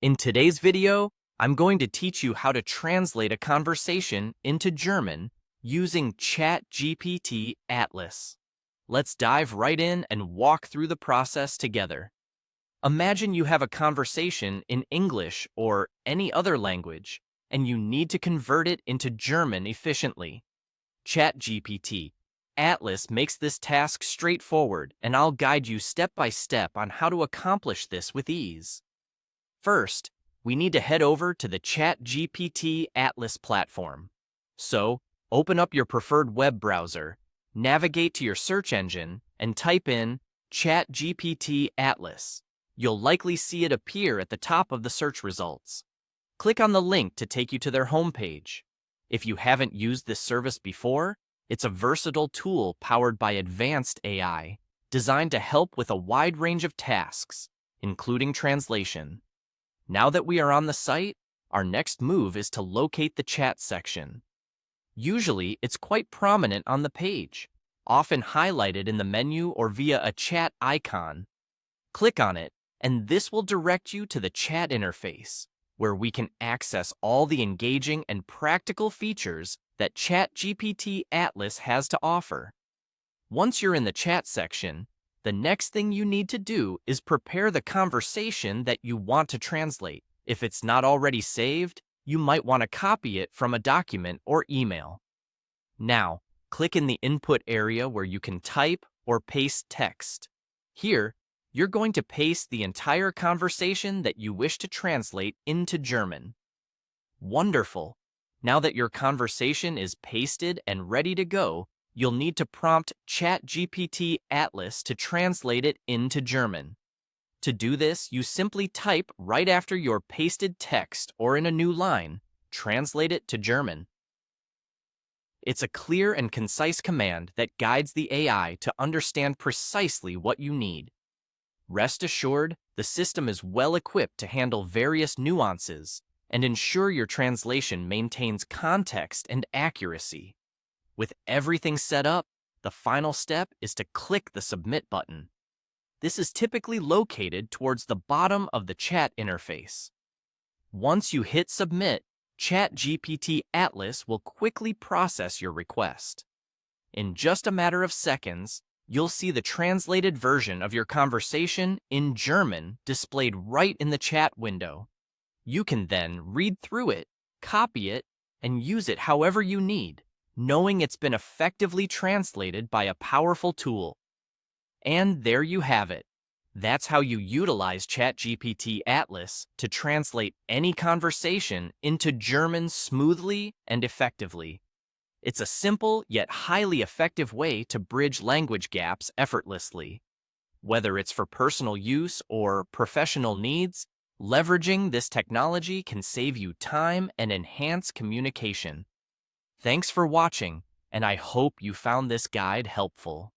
In today's video, I'm going to teach you how to translate a conversation into German using ChatGPT Atlas. Let's dive right in and walk through the process together. Imagine you have a conversation in English or any other language, and you need to convert it into German efficiently. ChatGPT Atlas makes this task straightforward, and I'll guide you step by step on how to accomplish this with ease. First, we need to head over to the ChatGPT Atlas platform. So, open up your preferred web browser, navigate to your search engine, and type in ChatGPT Atlas. You'll likely see it appear at the top of the search results. Click on the link to take you to their homepage. If you haven't used this service before, it's a versatile tool powered by advanced AI, designed to help with a wide range of tasks, including translation. Now that we are on the site, our next move is to locate the chat section. Usually, it's quite prominent on the page, often highlighted in the menu or via a chat icon. Click on it, and this will direct you to the chat interface, where we can access all the engaging and practical features that ChatGPT Atlas has to offer. Once you're in the chat section, the next thing you need to do is prepare the conversation that you want to translate. If it's not already saved, you might want to copy it from a document or email. Now, click in the input area where you can type or paste text. Here, you're going to paste the entire conversation that you wish to translate into German. Wonderful! Now that your conversation is pasted and ready to go, you'll need to prompt ChatGPT Atlas to translate it into German. To do this, you simply type right after your pasted text or in a new line, translate it to German. It's a clear and concise command that guides the AI to understand precisely what you need. Rest assured, the system is well equipped to handle various nuances and ensure your translation maintains context and accuracy. With everything set up, the final step is to click the Submit button. This is typically located towards the bottom of the chat interface. Once you hit Submit, ChatGPT Atlas will quickly process your request. In just a matter of seconds, you'll see the translated version of your conversation in German displayed right in the chat window. You can then read through it, copy it, and use it however you need, knowing it's been effectively translated by a powerful tool. And there you have it. That's how you utilize ChatGPT Atlas to translate any conversation into German smoothly and effectively. It's a simple yet highly effective way to bridge language gaps effortlessly. Whether it's for personal use or professional needs, leveraging this technology can save you time and enhance communication. Thanks for watching, and I hope you found this guide helpful.